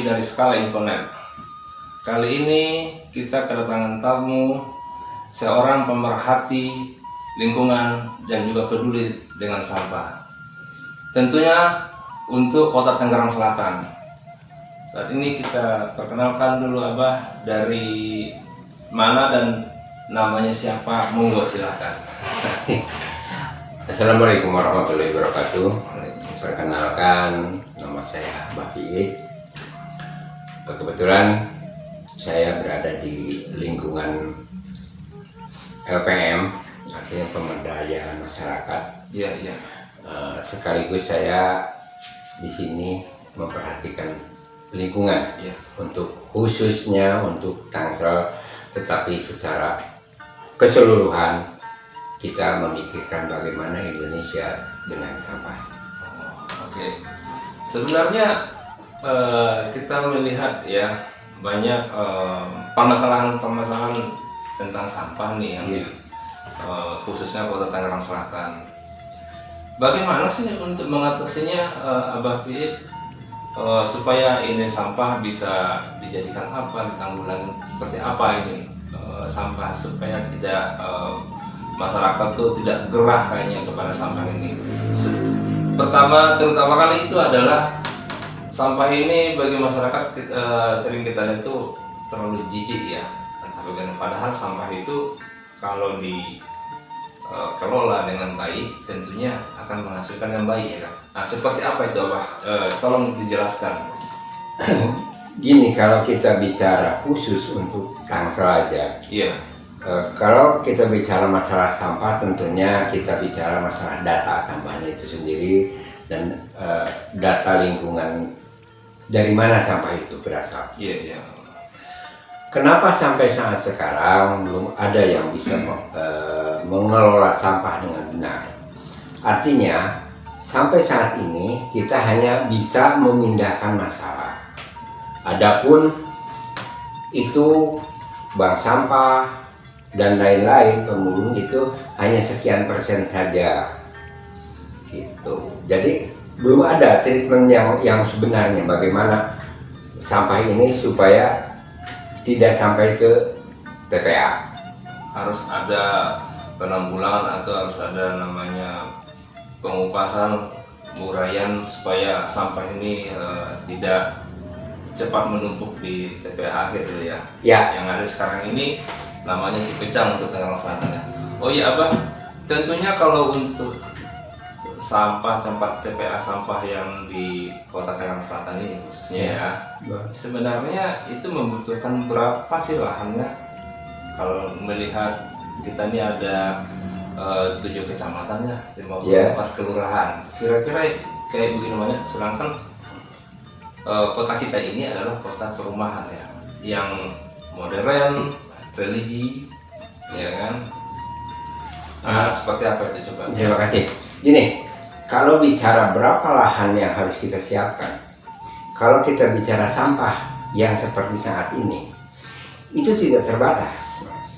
kami dari Skala Infonet. Kali ini kita kedatangan tamu, seorang pemerhati lingkungan dan juga peduli dengan sampah. Tentunya untuk Kota Tangerang Selatan. Saat ini kita perkenalkan dulu Abah dari mana dan namanya siapa, monggo silakan. Assalamualaikum warahmatullahi wabarakatuh. Perkenalkan, nama saya Abah Piik. Kebetulan saya berada di lingkungan LPM, artinya pemberdayaan masyarakat. Iya, iya. Sekaligus saya di sini memperhatikan lingkungan, Iya. untuk khususnya untuk Tangsel, tetapi secara keseluruhan kita memikirkan bagaimana Indonesia dengan sampah. Oke. Sebenarnya kita melihat ya banyak permasalahan tentang sampah nih yang khususnya Kota Tangerang Selatan. Bagaimana sih untuk mengatasinya, Abah Piik, supaya ini sampah bisa dijadikan apa, ditanggulangi seperti apa ini sampah supaya tidak masyarakat tuh tidak gerah kayaknya kepada sampah ini. Terutama kali itu adalah sampah ini bagi masyarakat sering kita lihat itu terlalu jijik ya. Padahal sampah itu kalau dikelola dengan baik tentunya akan menghasilkan yang baik ya kan. Nah seperti apa itu Abah? Tolong dijelaskan. Gini, kalau kita bicara khusus untuk Tangsel aja, Iya. kalau kita bicara masalah sampah, tentunya kita bicara masalah data sampahnya itu sendiri dan data lingkungan dari mana sampah itu berasal. Iya, iya. Kenapa sampai saat sekarang belum ada yang bisa mengelola sampah dengan benar? Artinya, sampai saat ini kita hanya bisa memindahkan masalah. Adapun itu bank sampah dan lain-lain pemulung itu hanya sekian persen saja gitu. Jadi belum ada treatment yang sebenarnya bagaimana sampah ini supaya tidak sampai ke TPA. Harus ada penanggulangan atau harus ada namanya pengupasan, uraian supaya sampah ini tidak cepat menumpuk di TPA akhir dulu ya. Ya. Yang ada sekarang ini namanya Cipecang untuk Tangerang Selatan ya. Oh iya Abah, tentunya kalau untuk sampah tempat TPA sampah yang di Kota Tangerang Selatan ini khususnya ya, sebenarnya itu membutuhkan berapa sih lahannya? Kalau melihat kita ini ada 7 kecamatan ya, 54 kelurahan. Kira-kira kayak begini banyak, sedangkan kota kita ini adalah kota perumahan ya, yang modern, religi, ya kan? Seperti apa itu coba? Terima kasih. Gini, kalau bicara berapa lahan yang harus kita siapkan, kalau kita bicara sampah yang seperti saat ini, itu tidak terbatas, Mas.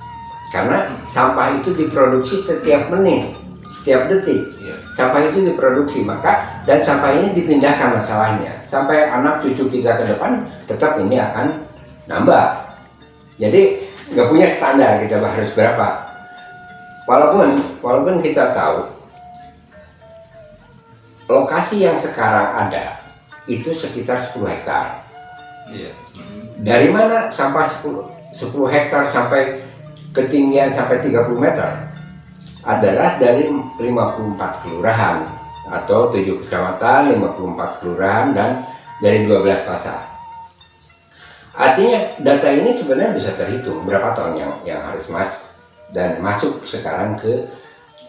Karena sampah itu diproduksi setiap menit, setiap detik. Iya. Sampah itu diproduksi, dan sampah ini dipindahkan masalahnya. Sampai anak cucu kita ke depan, tetap ini akan nambah. Jadi nggak punya standar kita harus berapa. Walaupun kita tahu lokasi yang sekarang ada itu sekitar 10 hektar. Iya. Dari mana sampah 10 hektar sampai ketinggian sampai 30 meter? Adalah dari 54 kelurahan atau 7 kecamatan, 54 kelurahan, dan dari 12 pasar. Artinya data ini sebenarnya bisa terhitung berapa ton yang harus masuk sekarang ke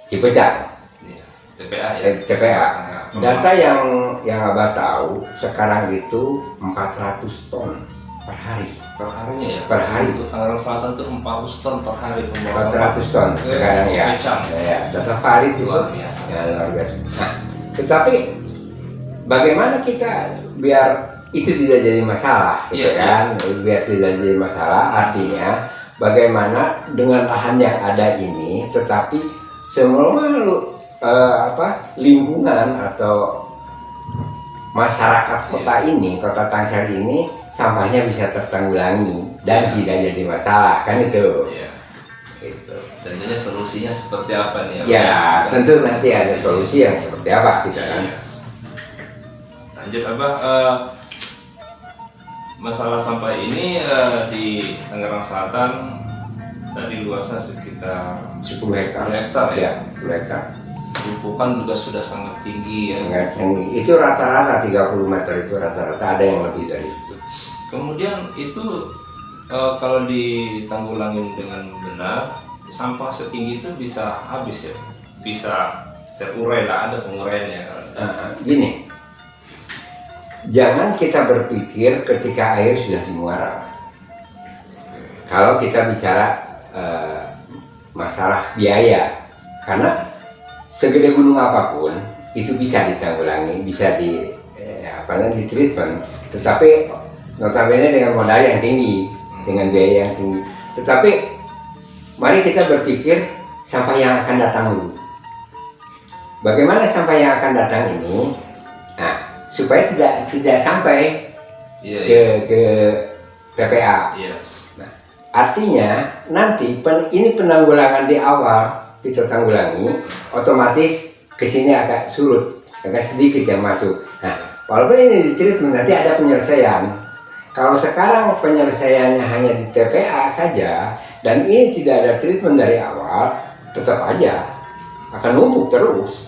Cipecang. Iya. TPA ya. TPA. Data yang Abah tahu sekarang itu 400 ton per hari. Per harinya ya. Per hari. Untuk Tangerang Selatan tuh 400 ton per hari 400 ton sekarang ya. Ya, data valid itu luar biasa. Ya, luar biasa. Nah, tetapi bagaimana kita biar itu tidak jadi masalah, gitu kan? Biar tidak jadi masalah, artinya bagaimana dengan lahan yang ada ini, tetapi semua lingkungan atau masyarakat kota ini, Kota Tangsel ini sampahnya bisa tertanggulangi dan tidak jadi masalah, kan itu. Iya. Gitu. Tentunya solusinya seperti apa nih? Ya, tentu nanti ada solusi yang seperti apa kita kan. Iya. Lanjut Abah, masalah sampah ini di Tangerang Selatan tadi luasnya sekitar 10 hektar. 10 hektar ya. 10 hektar. Tumpukan juga sudah sangat tinggi ya. Sangat tinggi. Itu rata-rata 30 meter itu rata-rata, ada yang lebih dari itu. Kemudian itu kalau ditanggulangin dengan benar, sampah setinggi itu bisa habis ya, bisa terurai lah, ada penguraiannya. Gini, jangan kita berpikir ketika air sudah di muara. Kalau kita bicara masalah biaya, karena segede gunung apapun itu bisa ditanggulangi, bisa di di treatment, tetapi notabene dengan modal yang tinggi, dengan biaya yang tinggi. Tetapi mari kita berpikir sampah yang akan datang dulu. Bagaimana sampah yang akan datang ini? Nah, supaya tidak sampai ke TPA. Iya. Nah, artinya nanti ini penanggulangan di awal kita tanggulangi, otomatis kesini agak surut, agak sedikit yang masuk. Nah, walaupun ini di treatment nanti ada penyelesaian. Kalau sekarang penyelesaiannya hanya di TPA saja dan ini tidak ada treatment dari awal, tetap aja akan numpuk terus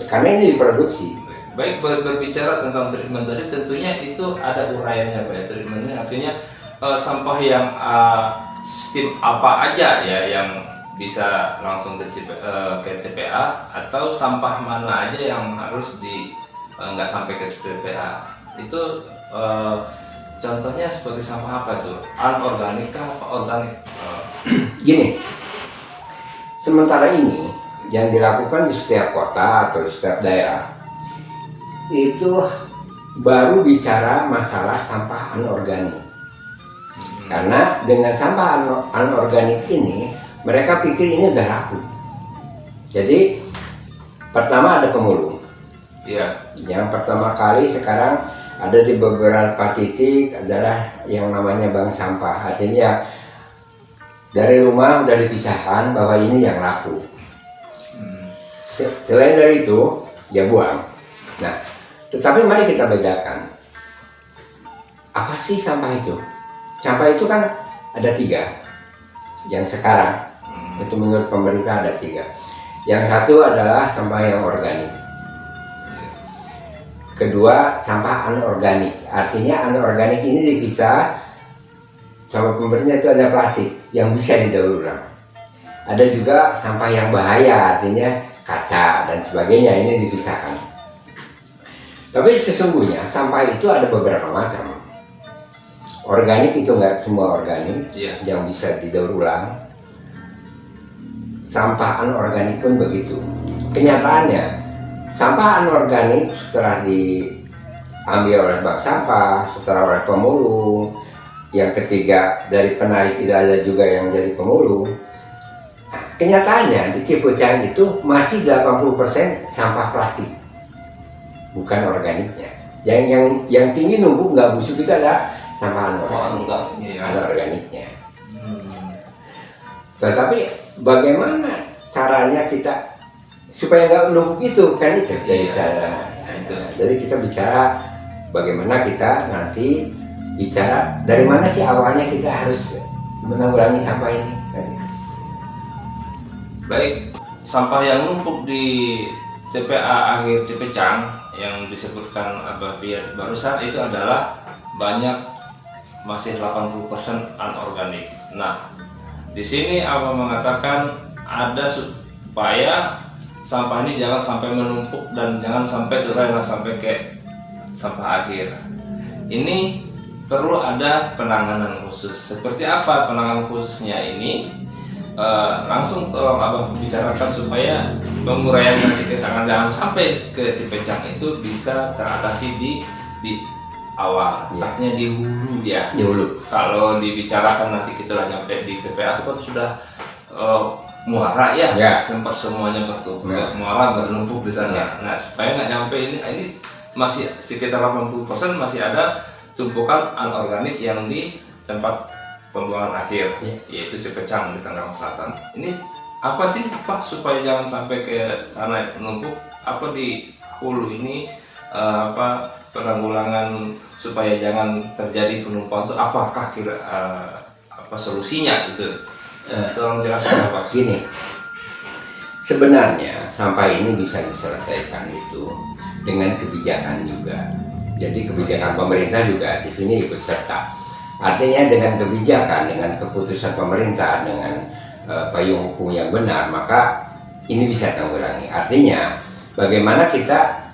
karena ini diproduksi. Baik, berbicara tentang treatment tadi, tentunya itu ada uraiannya Pak. Treatmentnya artinya sampah yang sistem apa aja ya yang bisa langsung ke TPA, atau sampah mana aja yang harus nggak sampai ke TPA. Itu contohnya seperti sampah apa tuh? Anorganik kah apa organik? Gini, sementara ini yang dilakukan di setiap kota atau setiap daerah itu baru bicara masalah sampah anorganik. Karena dengan sampah anorganik ini mereka pikir ini udah laku. Jadi pertama ada pemulung. Iya. Yang pertama kali sekarang ada di beberapa titik adalah yang namanya bank sampah. Artinya dari rumah udah dipisahkan bahwa ini yang laku. Selain dari itu dia buang. Nah, tetapi mari kita bedakan. Apa sih sampah itu? Sampah itu kan ada 3. Yang sekarang itu menurut pemerintah ada 3. Yang satu adalah sampah yang organik. Kedua, sampah anorganik. Artinya anorganik ini dipisah sama pemerintah, itu ada plastik yang bisa didaur ulang. Ada juga sampah yang bahaya, artinya kaca dan sebagainya, ini dipisahkan. Tapi sesungguhnya sampah itu ada beberapa macam. Organik itu nggak semua organik yang bisa didaur ulang. Sampah anorganik pun begitu. Kenyataannya sampah anorganik setelah diambil oleh bank sampah, setelah oleh pemulung, yang ketiga dari penarik itu ada juga yang jadi pemulung. Nah, kenyataannya di Cipucang itu masih 80% sampah plastik, bukan organiknya. Yang tinggi numpuk nggak busuk itu ada sampah anorganik, anorganiknya. Tetapi bagaimana caranya kita supaya nggak numpuk itu kan itu jadi cara. Jadi kita bicara bagaimana kita nanti bicara dari mana sih awalnya kita harus menanggulangi sampah ini. Baik, sampah yang numpuk di TPA akhir Cipecang yang disebutkan Abah Piat barusan itu adalah banyak masih 80% anorganik. Nah, di sini Abah mengatakan ada supaya sampah ini jangan sampai menumpuk dan jangan sampai terurai sampai ke sampah akhir. Ini perlu ada penanganan khusus. Seperti apa penanganan khususnya ini? Langsung tolong Abah bicarakan supaya penguraian nanti jangan sampai ke Cipecang itu bisa teratasi di awal, artinya di hulu ya. Di hulu. Kalau dibicarakan nanti kita lah nyampe di TPA itu kan sudah muara ya, tempat semuanya bertumpuk, muara bernumpuk di sana. Nah, supaya nggak nyampe ini masih sekitar 80% masih ada tumpukan anorganik yang di tempat pembuangan akhir, yaitu Cepecang di Tangerang Selatan. Ini apa sih Pak supaya jangan sampai ke sana menumpuk? Apa di hulu ini penanggulangan supaya jangan terjadi penumpukan itu apakah kira apa solusinya itu? Tolong jelaskan Pak. Gini, sebenarnya sampah ini bisa diselesaikan itu dengan kebijakan juga. Jadi kebijakan pemerintah juga di sini ikut serta. Artinya dengan kebijakan, dengan keputusan pemerintah, dengan payung hukum yang benar, maka ini bisa tergurangi. Artinya bagaimana kita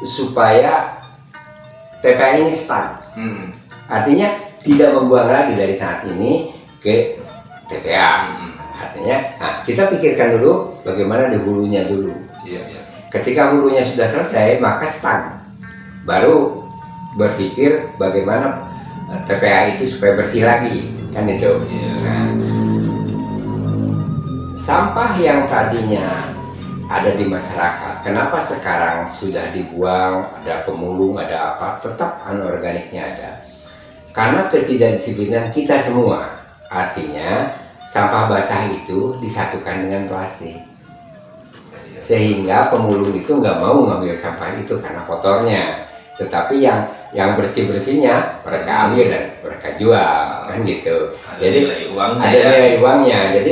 supaya TPA ini stuck. Artinya tidak membuang lagi dari saat ini ke TPA. Artinya, kita pikirkan dulu bagaimana di hulunya dulu. Ketika hulunya sudah selesai, maka stuck. Baru berpikir bagaimana TPA itu supaya bersih lagi, kan itu. Nah, sampah yang tadinya ada di masyarakat, kenapa sekarang sudah dibuang, ada pemulung, ada apa, tetap anorganiknya ada. Karena ketidakdisiplinan kita semua. Artinya sampah basah itu disatukan dengan plastik, sehingga pemulung itu nggak mau ngambil sampah itu karena kotornya. Tetapi yang bersih-bersihnya mereka ambil dan mereka jual, kan gitu. Jadi ada nilai uangnya. Jadi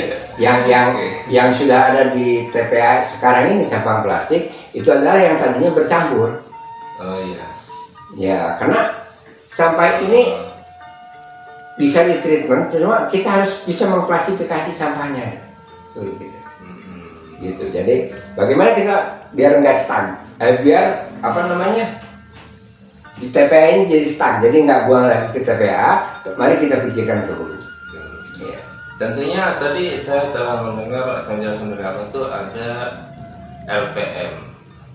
yang sudah ada di TPA sekarang ini sampah plastik itu adalah yang tadinya bercampur. Ya, karena sampah ini bisa ditreatment, cuma kita harus bisa mengklasifikasi sampahnya, gitu. Jadi bagaimana kita biar nggak stuck, biar di TPA ini jadi stuck, jadi nggak buang lagi ke TPA. Mari kita pikirkan ke hulu. Tentunya tadi saya telah mendengar penjelasan dari Abah itu ada LPM.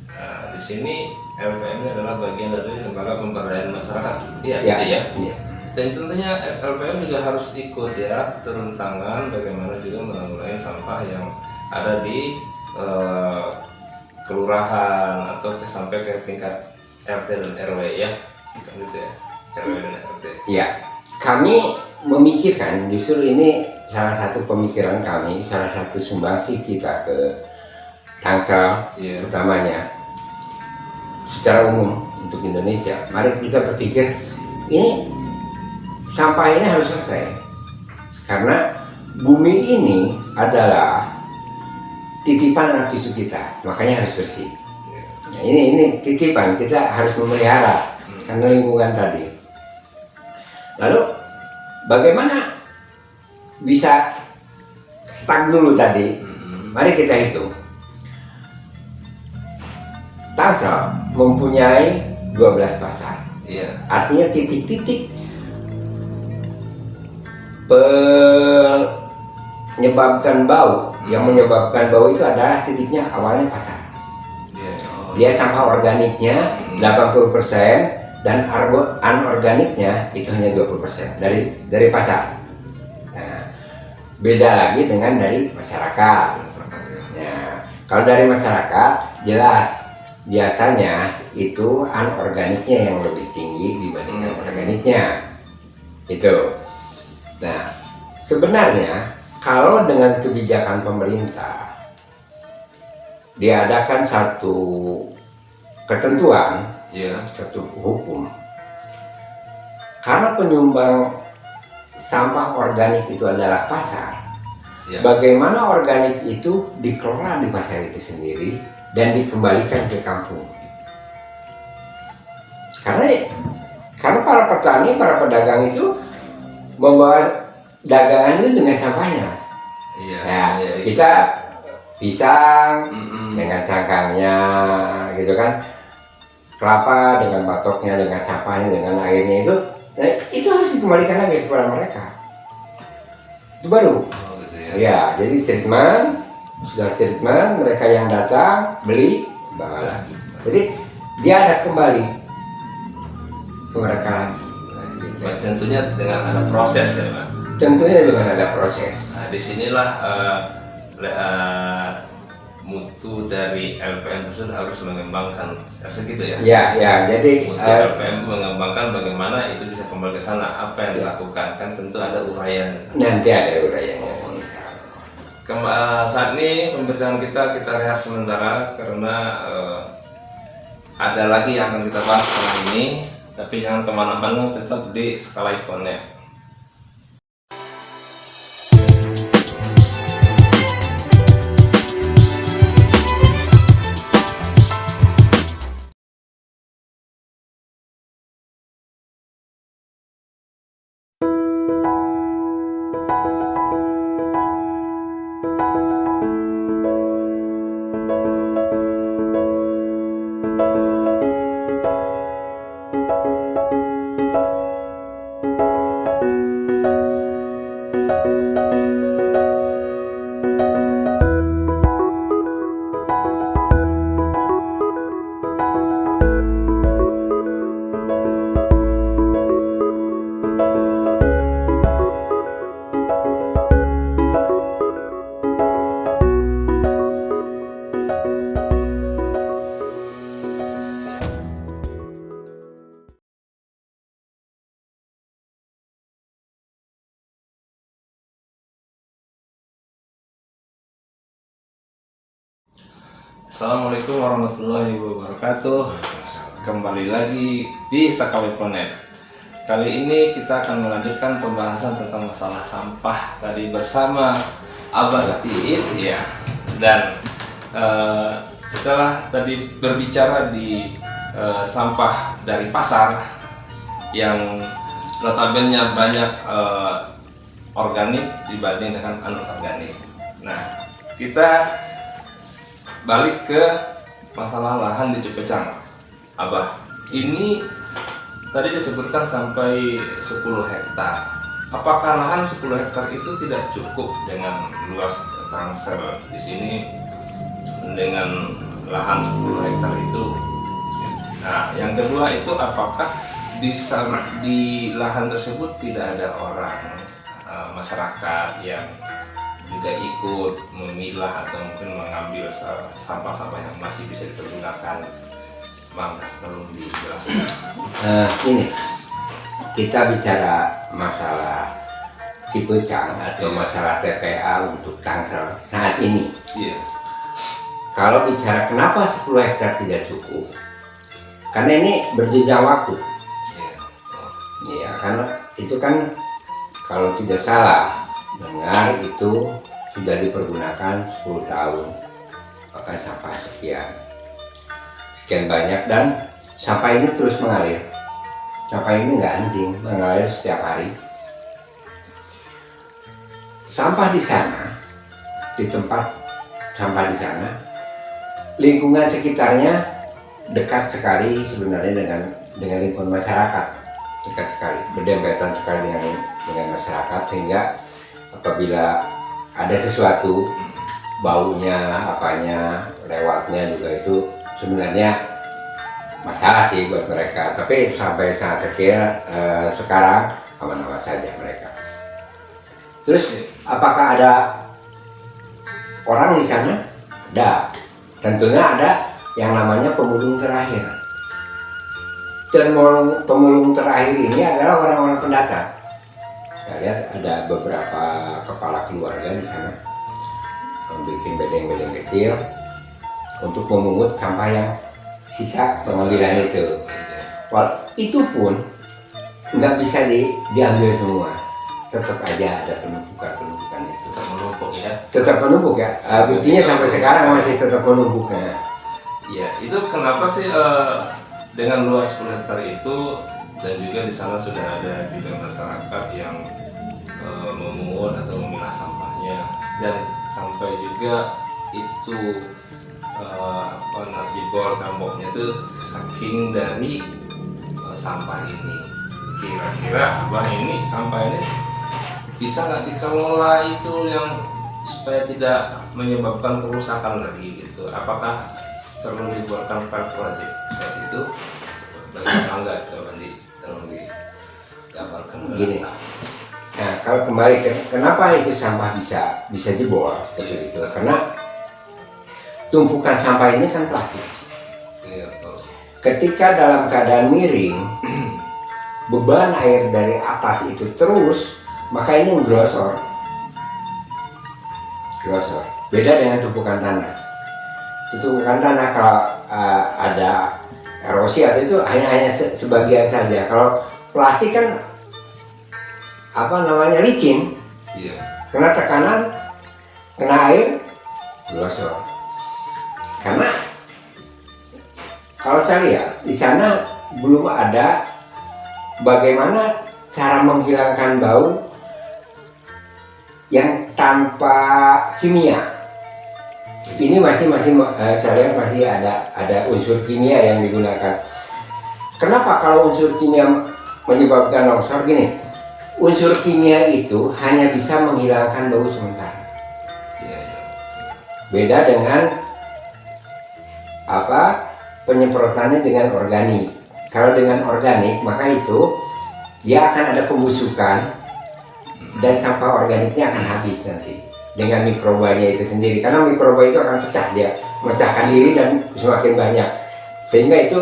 Nah, di sini LPM ini adalah bagian dari lembaga pemberdayaan masyarakat. Iya. Dan tentunya LPM juga harus ikut ya, turun tangan bagaimana juga menanggulangi sampah yang ada di kelurahan atau sampai ke tingkat RT dan RW ya, gitu ya, RW dan RT. Ya, kami memikirkan, justru ini salah satu pemikiran kami, salah satu sumbangsih kita ke Tangsel, utamanya secara umum untuk Indonesia. Mari kita berpikir ini sampah ini harus selesai, karena bumi ini adalah titipan anak cucu kita, makanya harus bersih. Nah, ini titipan, kita harus memelihara karena lingkungan tadi. Lalu bagaimana bisa stuck dulu tadi? Mari kita hitung. Tangsel mempunyai 12 pasar. Artinya titik-titik penyebabkan bau. Yang menyebabkan bau itu adalah titiknya awalnya pasar. Dia sampah organiknya 80% dan anorganiknya itu hanya 20% dari pasar. Nah, beda lagi dengan dari masyarakat. Nah, kalau dari masyarakat jelas biasanya itu anorganiknya yang lebih tinggi dibandingkan organiknya. Itu. Nah, sebenarnya kalau dengan kebijakan pemerintah diadakan satu ketentuan, satu hukum, karena penyumbang sampah organik itu adalah pasar, bagaimana organik itu dikelola di pasar itu sendiri dan dikembalikan ke kampung. Karena para petani, para pedagang itu membawa dagangan itu dengan sampahnya, Mas. Kita pisang dengan cangkangnya, gitu kan, kelapa dengan batoknya, dengan sampahnya, dengan airnya itu, nah, itu harus dikembalikan lagi kepada mereka. Itu baru. Jadi sudah treatment, mereka yang datang beli bawa lagi. Jadi dia ada kembali ke mereka lagi. Tentunya dengan ada proses ya, Pak. Tentunya dengan ada proses. Nah, disinilah mutu dari LPM tersebut harus mengembangkan, harus gitu ya? Ya, jadi Mutu LPM mengembangkan bagaimana itu bisa kembali ke sana, apa yang dilakukan, kan tentu ada uraian. nanti ada uraiannya. Saat ini pembicaraan kita rehat sementara karena ada lagi yang akan kita bahas setelah ini, tapi jangan kemana-mana, tetap di Skala Connect. Assalamualaikum warahmatullahi wabarakatuh. Kembali lagi di Skala Connect. Kali ini kita akan melanjutkan pembahasan tentang masalah sampah tadi bersama Abah Iit ya. Dan setelah tadi berbicara di sampah dari pasar yang notabene banyak organik dibanding dengan anorganik. Nah, kita balik ke masalah lahan di Cipecang, Abah. Ini tadi disebutkan sampai 10 hektar. Apakah lahan 10 hektar itu tidak cukup dengan luas Tangsel di sini dengan lahan 10 hektar itu? Nah, yang kedua itu apakah di lahan tersebut tidak ada orang masyarakat yang juga ikut memilah atau mungkin mengambil sampah-sampah yang masih bisa dipergunakan? Bang, tolong dijelaskan. Ini kita bicara masalah Cipecang atau masalah TPA untuk Tangsel saat ini. Iya. Kalau bicara kenapa 10 hektar tidak cukup, karena ini berjenjang waktu. Iya. Ya, karena itu kan kalau tidak salah dengar itu sudah dipergunakan 10 tahun, maka sampah sekian banyak dan sampah ini terus mengalir. Sampah ini nggak henti, mengalir setiap hari. Sampah di sana, di tempat sampah di sana, lingkungan sekitarnya dekat sekali sebenarnya dengan lingkungan masyarakat, dekat sekali, berdempetan sekali dengan masyarakat, sehingga apabila ada sesuatu baunya apanya lewatnya juga itu sebenarnya masalah sih buat mereka, tapi sampai saat sekarang aman-aman saja mereka. Terus apakah ada orang di sana? Ada, tentunya ada yang namanya pemulung terakhir. Dan pemulung terakhir ini adalah orang-orang pendatang. Saya lihat ada beberapa kepala keluarga di sana bikin bedeng-bedeng kecil untuk memungut sampah yang sisa pengambilan itu. Itu pun nggak bisa diambil semua, tetap aja ada penumpukan itu. Tetap menumpuk ya. Tetap menumpuk ya. Buktinya sampai sekarang masih tetap menumpuknya. Iya, itu kenapa sih dengan luas 10 hektar itu, dan juga di sana sudah ada juga masyarakat yang memungut atau memilah sampahnya, dan sampai juga itu jebol temboknya itu saking dari sampah ini. Kira-kira Abah ini sampah ini bisa nggak dikelola itu yang supaya tidak menyebabkan kerusakan lagi gitu? Apakah perlu dibuatkan pilot project seperti itu? Bagaimana nggak tolong digambarkan? Gini. Nah, kalau kembali kenapa itu sampah bisa jebol seperti itu? Karena tumpukan sampah ini kan plastik. Iya, betul. Ketika dalam keadaan miring, beban air dari atas itu terus, maka ini menggosor. Beda dengan tumpukan tanah. Tumpukan tanah kalau ada erosi atau itu hanya sebagian saja. Kalau plastik kan licin, Iya. kena tekanan, kena air, glosor. Karena kalau saya lihat di sana belum ada bagaimana cara menghilangkan bau yang tanpa kimia. Ini masih saya lihat masih ada unsur kimia yang digunakan. Kenapa kalau unsur kimia menyebabkan longsor? Gini, unsur kimia itu hanya bisa menghilangkan bau sementara. Iya. Beda dengan penyemprotannya dengan organik. Kalau dengan organik maka itu dia akan ada pembusukan dan sampah organiknya akan habis nanti dengan mikrobanya itu sendiri, karena mikroba itu akan pecah, dia memecahkan diri dan semakin banyak, sehingga itu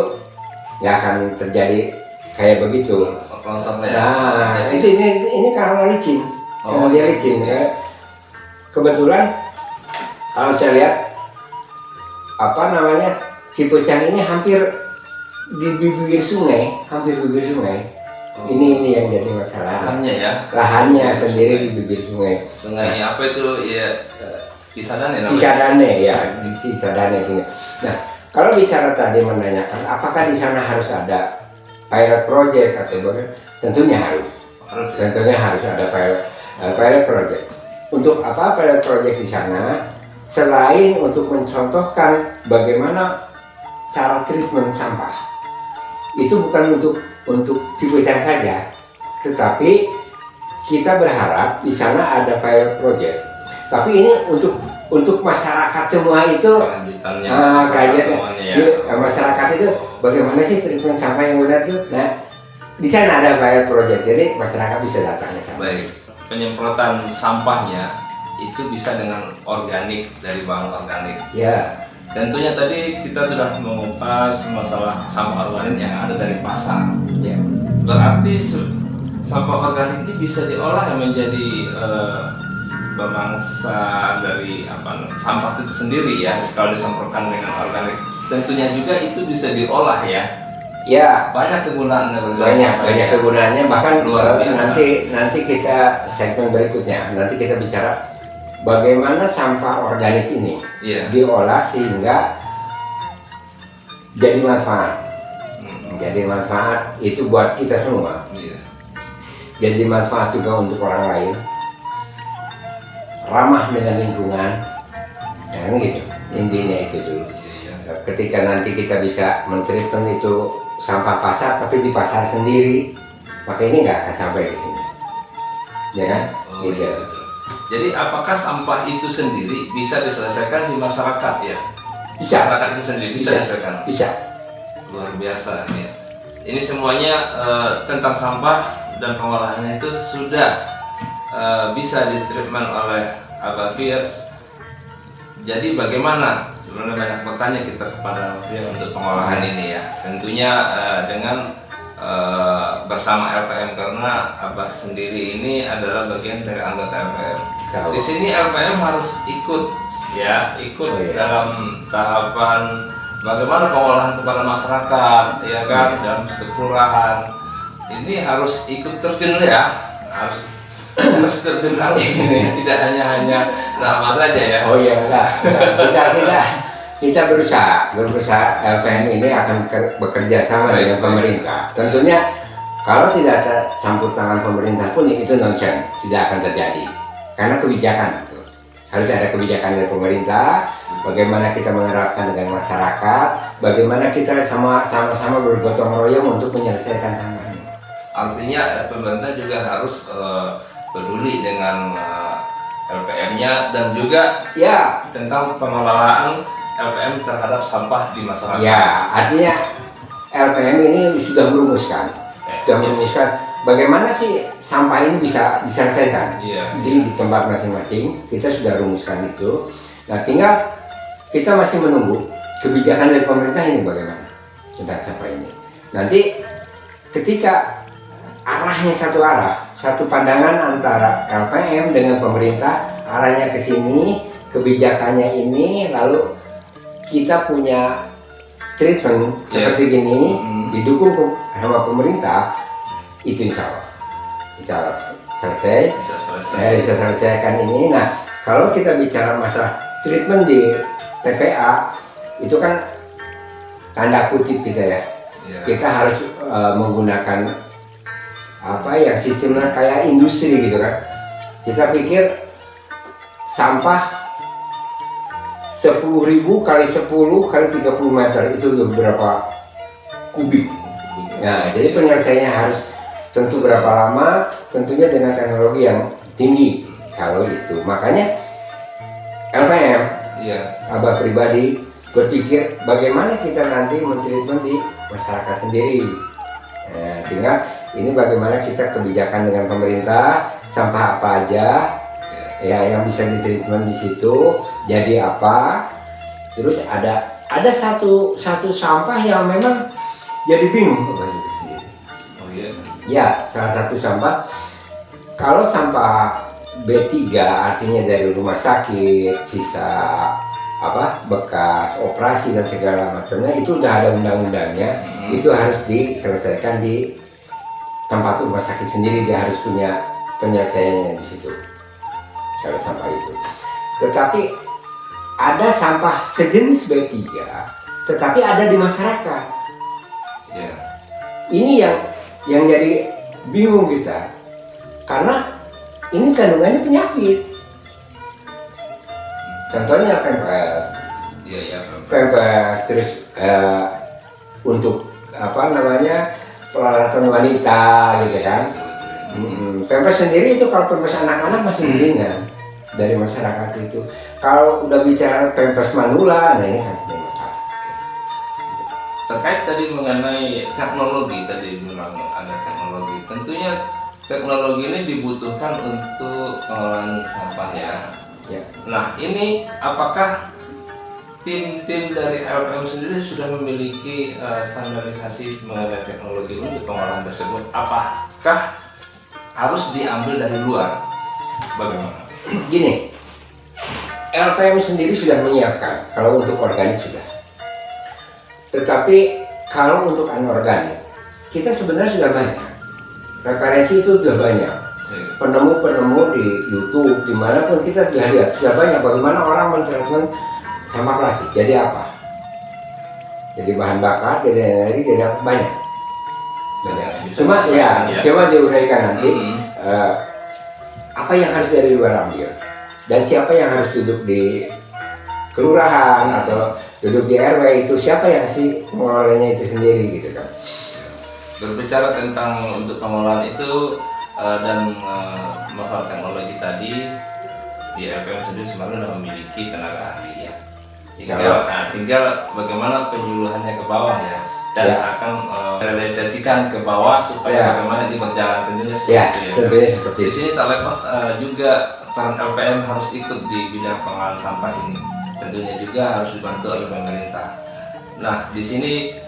nggak akan terjadi kayak begitu. Nah, ini karena licin, karena dia licin. Kebetulan kalau saya lihat si Pucang ini hampir di bibir sungai, Ini yang jadi masalah. Lahannya sendiri di bibir sungai. Sungai apa itu ya? Cisadane namanya. Cisadane itu. Nah, kalau bicara tadi menanyakan apakah di sana harus ada pilot project atau bagaimana? Tentunya harus. Tentunya harus ada pilot project. Untuk apa pilot project di sana? Selain untuk mencontohkan bagaimana cara treatment sampah. Itu bukan untuk Cipucang saja, tetapi kita berharap di sana ada pilot project. Tapi ini untuk masyarakat semua itu, masyarakat itu bagaimana sih treatment sampah yang benar itu? Nah, di sana ada pilot project, jadi masyarakat bisa datang ke sana. Baik, penyemprotan sampahnya itu bisa dengan organik, dari bahan organik. Ya. Tentunya tadi kita sudah mengupas masalah sampah organik yang ada dari pasar. Ya. Berarti sampah organik ini bisa diolah menjadi bangsa dari sampah itu sendiri ya, kalau disemprotkan dengan organik. Tentunya juga itu bisa diolah ya. Ya, banyak kegunaannya. Banyak kegunaannya, bahkan luar biasa. Nanti kita segmen berikutnya nanti kita bicara bagaimana sampah organik ini diolah sehingga jadi manfaat. Jadi manfaat itu buat kita semua. Jadi manfaat juga untuk orang lain. Ramah dengan lingkungan. Nah, gitu. Intinya itu dulu. Ketika nanti kita bisa men-treatment itu sampah pasar, tapi di pasar sendiri, maka ini nggak akan sampai ke sini. Ya kan? Gitu. Jadi apakah sampah itu sendiri bisa diselesaikan di masyarakat ya? Bisa. Masyarakat itu sendiri bisa diselesaikan? Bisa. Luar biasa nih. Ini semuanya tentang sampah dan pengolahannya itu sudah bisa ditreatment oleh Abah Fir. Jadi bagaimana? Sebenarnya banyak bertanya kita kepada Abah Fir untuk pengolahan ini ya. Tentunya dengan bersama LPM, karena Abah sendiri ini adalah bagian dari anggota LPM. Di sini LPM harus ikut dalam tahapan bagaimana pengolahan kepada masyarakat, ya kan, dalam kelurahan. Ini harus ikut terjun ya, harus terjun kali ini, tidak hanya nama saja ya. Oh iya, enggak. Kita berusaha LPM ini akan bekerja sama dengan pemerintah. Tentunya kalau tidak ada campur tangan pemerintah pun itu nonsense, tidak akan terjadi. Karena kebijakan itu harus ada kebijakan dari pemerintah. Bagaimana kita menerapkan dengan masyarakat, bagaimana kita sama-sama bergotong royong untuk menyelesaikan sampah ini. Artinya pemerintah juga harus peduli dengan LPM-nya dan juga tentang pengelolaan LPM terhadap sampah di masyarakat. Ya, artinya LPM ini sudah merumuskan bagaimana sih sampah ini bisa diselesaikan di tempat masing-masing. Kita sudah rumuskan itu. Nah, tinggal kita masih menunggu kebijakan dari pemerintah ini bagaimana tentang sampah ini. Nanti ketika arahnya satu arah, satu pandangan antara LPM dengan pemerintah, arahnya ke sini, kebijakannya ini, lalu kita punya treatment seperti gini, didukung sama pemerintah, itu insya Allah selesai, bisa selesaikan ini. Nah, kalau kita bicara masalah treatment di TPA, itu kan tanda kutip kita ya. Kita harus menggunakan apa yang sistemnya kayak industri gitu kan. Kita pikir sampah 10.000 kali 10 kali 30 meter itu berapa kubik. Nah, jadi penyelesaiannya harus tentu berapa lama, tentunya dengan teknologi yang tinggi kalau itu. Makanya LPM, Abah pribadi berpikir bagaimana kita nanti mentreatment di masyarakat sendiri. Nah, tinggal ini bagaimana kita kebijakan dengan pemerintah, sampah apa aja ya yang bisa ditreatment di situ, jadi apa. Terus ada satu sampah yang memang jadi bingung sendiri. Oh iya. Ya, salah satu sampah, kalau sampah B3 artinya dari rumah sakit, sisa bekas operasi dan segala macamnya, itu udah ada undang-undangnya. Itu harus diselesaikan di tempat rumah sakit sendiri, dia harus punya penyelesaiannya di situ kalau sampah itu. Tetapi ada sampah sejenis B3 tetapi ada di masyarakat. Ini yang jadi bingung kita, karena ini kandungannya penyakit. Contohnya Pampers, Pampers, terus untuk peralatan wanita gitu kan. Pampers sendiri itu kalau Pampers anak-anak masih mendingan dari masyarakat itu. Kalau udah bicara Pampers manula, nah ini kan jadi masalah. Terkait tadi mengenai teknologi, tadi bilang ada teknologi. Tentunya teknologi ini dibutuhkan untuk pengolahan sampah ya. Nah, ini apakah tim-tim dari LPM sendiri sudah memiliki standarisasi mengenai teknologi untuk pengolahan tersebut? Apakah harus diambil dari luar? Bagaimana? Gini, LPM sendiri sudah menyiapkan kalau untuk organik sudah. Tetapi kalau untuk anorganik, kita sebenarnya sudah banyak. Referensi itu sudah banyak. Penemu-penemu di YouTube, dimanapun kita sudah lihat, sudah banyak bagaimana orang mentreatment sampah plastik. Jadi apa? Jadi bahan bakar, jadi energi, jadi banyak. Cuma coba diuraikan nanti apa yang harus dari luar ambil dan siapa yang harus duduk di kelurahan atau duduk di RW, itu siapa yang sih mengelolanya itu sendiri gitu kan. Berbicara tentang untuk pengolahan itu dan masalah teknologi tadi, di LPM sendiri sebenarnya sudah memiliki tenaga ahli ya. Tinggal bagaimana penyuluhannya ke bawah ya, dan akan realisasikan ke bawah supaya bagaimana ini berjalan, tentunya seperti itu. Tentunya seperti di sini tak lepas juga peran LPM harus ikut di bidang pengolahan sampah ini. Tentunya juga harus dibantu oleh pemerintah. Nah, di sini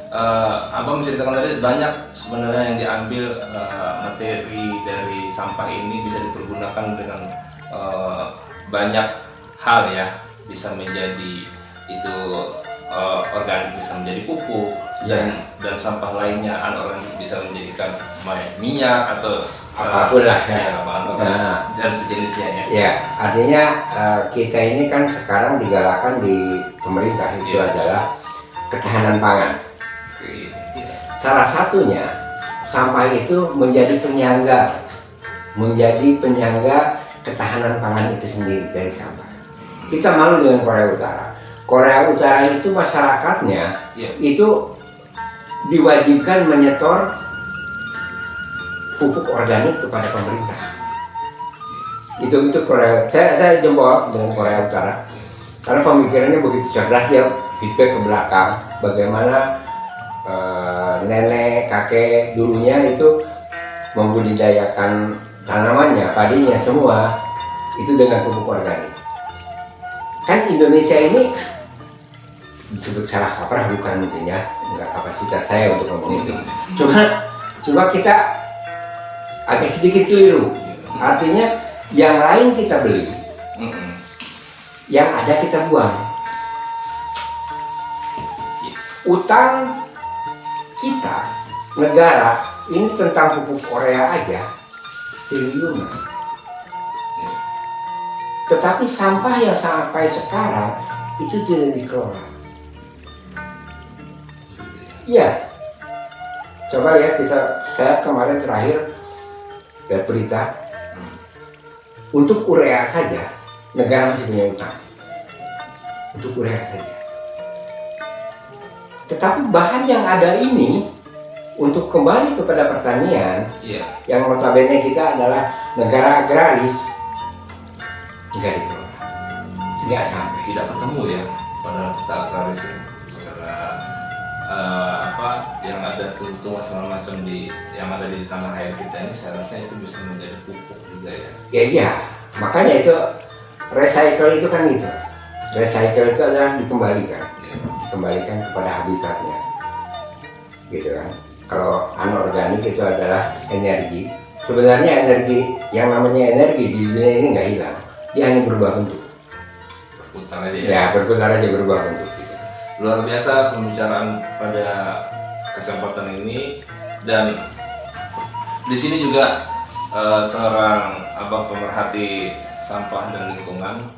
Abang menceritakan tadi banyak sebenarnya yang diambil materi dari sampah ini bisa dipergunakan dengan banyak hal ya, bisa menjadi itu organik, bisa menjadi pupuk dan sampah lainnya anorganik bisa menjadikan minyak atau apapun lah dan sejenisnya ya. Ya, artinya kita ini kan sekarang digalakkan di pemerintah itu adalah ketahanan pangan. Salah satunya sampah itu menjadi penyangga ketahanan pangan itu sendiri dari sampah. Kita malu dengan Korea Utara. Korea Utara itu masyarakatnya itu diwajibkan menyetor pupuk organik kepada pemerintah. Itu Korea. Saya jempol dengan Korea Utara karena pemikirannya begitu cerdas, ya feedback ke belakang bagaimana nenek kakek dulunya itu membudidayakan tanamannya, padinya semua itu dengan pupuk organik. Kan Indonesia ini disebut salah kaprah bukan mungkin ya, nggak kapasitas saya untuk ngomong itu. Cuma kita agak sedikit keliru. Artinya yang lain kita beli, yang ada kita buang. Utang kita negara ini tentang pupuk Korea aja triliun mas. Tetapi sampah yang sampai sekarang itu tidak dikelola. Iya. Coba lihat saya kemarin terakhir lihat berita untuk urea saja negara masih punya utang. Untuk urea saja. Tetapi bahan yang ada ini untuk kembali kepada pertanian, yang notabene kita adalah negara agraris, nggak dikelola, nggak sampai, tidak ketemu ya pada kita agraris ini. Segala yang ada tumbuh segala macam yang ada di tanah air kita ini seharusnya itu bisa menjadi pupuk juga ya. Iya, makanya itu recycle itu kan gitu. Recycle itu adalah dikembalikan kepada habitatnya, gitu kan. Kalau anorganik itu adalah energi. Sebenarnya energi yang namanya energi di dunia ini nggak hilang, dia hanya berubah bentuk. Berputar aja ya. Berputar aja, berubah bentuk. Gitu. Luar biasa pembicaraan pada kesempatan ini, dan di sini juga seorang pemerhati sampah dan lingkungan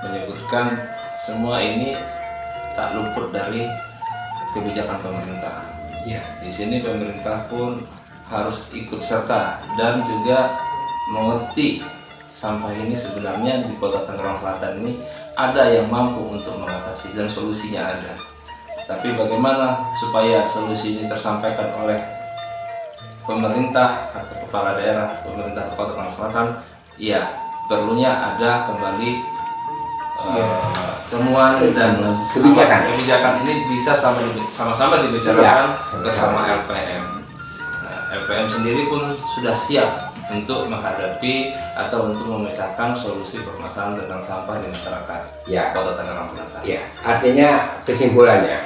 menyebutkan semua ini tak luput dari kebijakan pemerintah. Ya. Di sini pemerintah pun harus ikut serta dan juga mengerti sampah ini sebenarnya di Kota Tangerang Selatan ini ada yang mampu untuk mengatasi dan solusinya ada. Tapi bagaimana supaya solusi ini tersampaikan oleh pemerintah atau kepala daerah pemerintah Kota Tangerang Selatan? Ya, perlunya ada kembali temuan dan kebijakan ini bisa sama-sama dibicarakan bersama LPM. Nah, LPM sendiri pun sudah siap untuk menghadapi atau untuk memecahkan solusi permasalahan tentang sampah di masyarakat Kota Tangerang Selatan. Ya, artinya kesimpulannya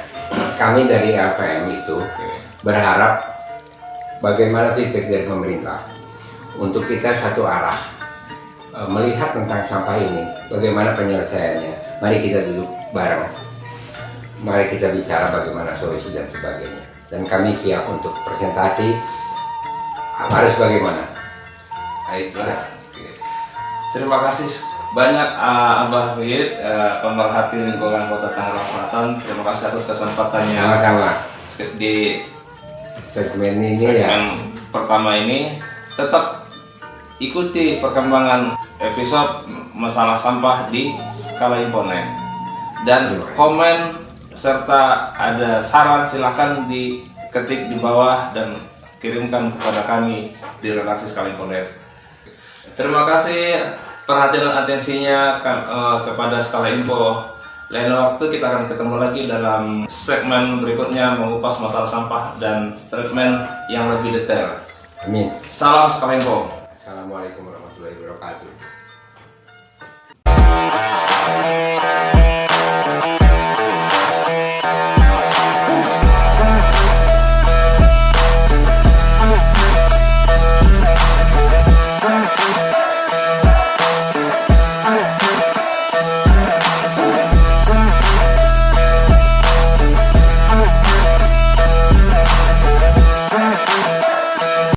kami dari LPM itu berharap bagaimana feedback dari pemerintah untuk kita satu arah melihat tentang sampah ini, bagaimana penyelesaiannya. Mari kita duduk bareng, mari kita bicara bagaimana solusi dan sebagainya. Dan kami siap untuk presentasi harus bagaimana. Baiklah. Terima kasih banyak Abah Wahid, pemerhati lingkungan Kota Tangerang Selatan. Terima kasih atas kesempatannya. Sama-sama. Di segmen pertama ini tetap ikuti perkembangan episode masalah sampah di Skala Infonet, dan komen serta ada saran silahkan diketik di bawah dan kirimkan kepada kami di redaksi Skala Infonet. Terima kasih perhatian dan atensinya kepada Skala Info. Lain waktu kita akan ketemu lagi dalam segmen berikutnya mengupas masalah sampah dan treatment yang lebih detail. Amin. Salam Skala Info. Assalamualaikum warahmatullahi wabarakatuh.